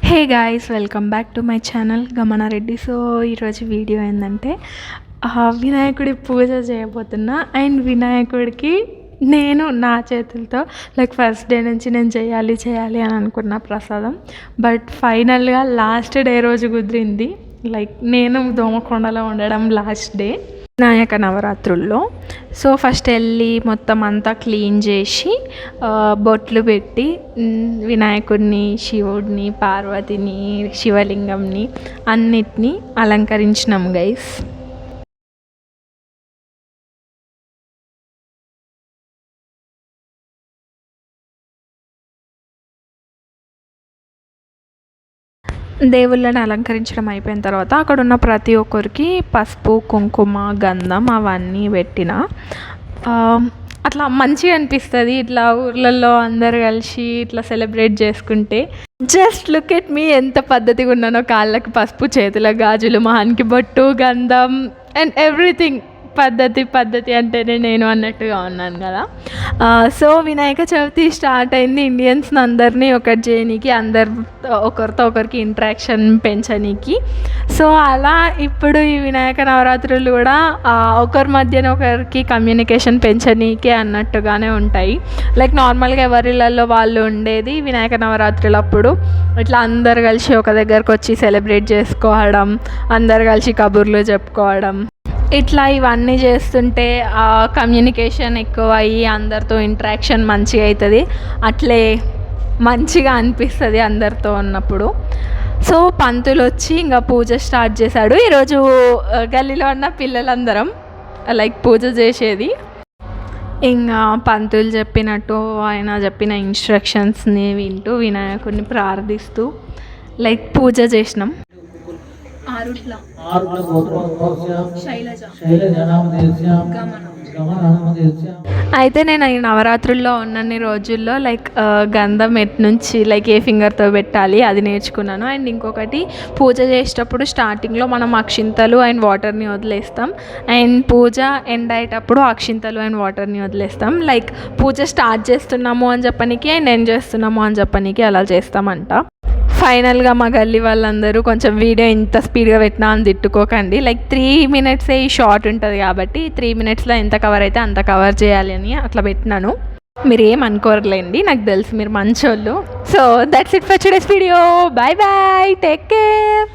Hey guys, welcome back to my channel Gamanareddy. So ఈరోజు video ఏంటంటే వినాయకుడి పూజ చేయబోతున్నా. అండ్ వినాయకుడికి నేను నా చేతులతో ఫస్ట్ డే నుంచి నేను చేయాలి అని అనుకున్న ప్రసాదం. బట్ ఫైనల్గా లాస్ట్ డే రోజు కుదిరింది. నేను దోమకొండలో ఉండడం లాస్ట్ డే వినాయక నవరాత్రుల్లో. సో ఫస్ట్ వెళ్ళి మొత్తం అంతా క్లీన్ చేసి బొట్లు పెట్టి వినాయకుడిని, శివుడిని, పార్వతిని, శివలింగంని అన్నిటినీ అలంకరించినాం గైస్. దేవుళ్ళని అలంకరించడం అయిపోయిన తర్వాత అక్కడ ఉన్న ప్రతి ఒక్కరికి పసుపు, కుంకుమ, గంధం అవన్నీ పెట్టిన. అట్లా మంచిగా అనిపిస్తుంది. ఇట్లా ఊర్లలో అందరు కలిసి ఇట్లా సెలబ్రేట్ చేసుకుంటే. జస్ట్ లుక్ ఎట్ మీ, ఎంత పద్ధతిగా ఉన్నానో. కాళ్ళకి పసుపు, చేతుల గాజులు, మొహానికి బొట్టు, గంధం అండ్ ఎవ్రీథింగ్. పద్ధతి అంటేనే నేను అన్నట్టుగా ఉన్నాను కదా. సో వినాయక చవితి స్టార్ట్ అయింది. ఇండియన్స్ అందరినీ ఒకటి చేయనీకి, ఒకరితో ఒకరికి ఇంట్రాక్షన్ పెంచనీకి. సో అలా ఇప్పుడు ఈ వినాయక నవరాత్రులు కూడా ఒకరి మధ్యన ఒకరికి కమ్యూనికేషన్ పెంచనీకి అన్నట్టుగానే ఉంటాయి. నార్మల్గా ఎవరిళ్ళల్లో వాళ్ళు ఉండేది. వినాయక నవరాత్రులు అప్పుడు ఇట్లా అందరు కలిసి ఒక దగ్గరకు వచ్చి సెలబ్రేట్ చేసుకోవడం, అందరు కలిసి కబుర్లు చెప్పుకోవడం, ఇట్లా ఇవన్నీ చేస్తుంటే కమ్యూనికేషన్ ఎక్కువ అయ్యి అందరితో ఇంట్రాక్షన్ మంచిగా అవుతుంది. అట్లే మంచిగా అనిపిస్తుంది అందరితో ఉన్నప్పుడు. సో పంతులు వచ్చి ఇంకా పూజ స్టార్ట్ చేశాడు. ఈరోజు గల్లీలో ఉన్న పిల్లలందరం పూజ చేసేది. ఇంకా పంతులు చెప్పినట్టు ఆయన చెప్పిన ఇన్స్ట్రక్షన్స్ని వింటూ వినాయకుడిని ప్రార్థిస్తూ పూజ చేసినాం. అయితే నేను ఈ నవరాత్రుల్లో ఉన్నన్ని రోజుల్లో గంధం నుంచి ఏ ఫింగర్తో పెట్టాలి అది నేర్చుకున్నాను. అండ్ ఇంకొకటి, పూజ చేసేటప్పుడు స్టార్టింగ్లో మనం అక్షింతలు అండ్ వాటర్ని వదిలేస్తాం. అండ్ పూజ ఎండ్ అయ్యేటప్పుడు అక్షింతలు అండ్ వాటర్ని వదిలేస్తాం. పూజ స్టార్ట్ చేస్తున్నాము అని చెప్పనీకి అండ్ ఎండ్ చేస్తున్నాము అని చెప్పనీకి అలా చేస్తామంట. ఫైనల్గా మా గల్లీ వాళ్ళందరూ కొంచెం వీడియో ఇంత స్పీడ్గా పెట్టినా అని తిట్టుకోకండి. 3 minutes ఈ షార్ట్ ఉంటుంది కాబట్టి 3 minutesలో ఎంత కవర్ అయితే అంత కవర్ చేయాలి అని అట్లా పెట్టినాను. మీరు ఏమనుకోరలేండి, నాకు తెలుసు మీరు మంచోళ్ళు. So that's it for today's video. Bye bye, take care.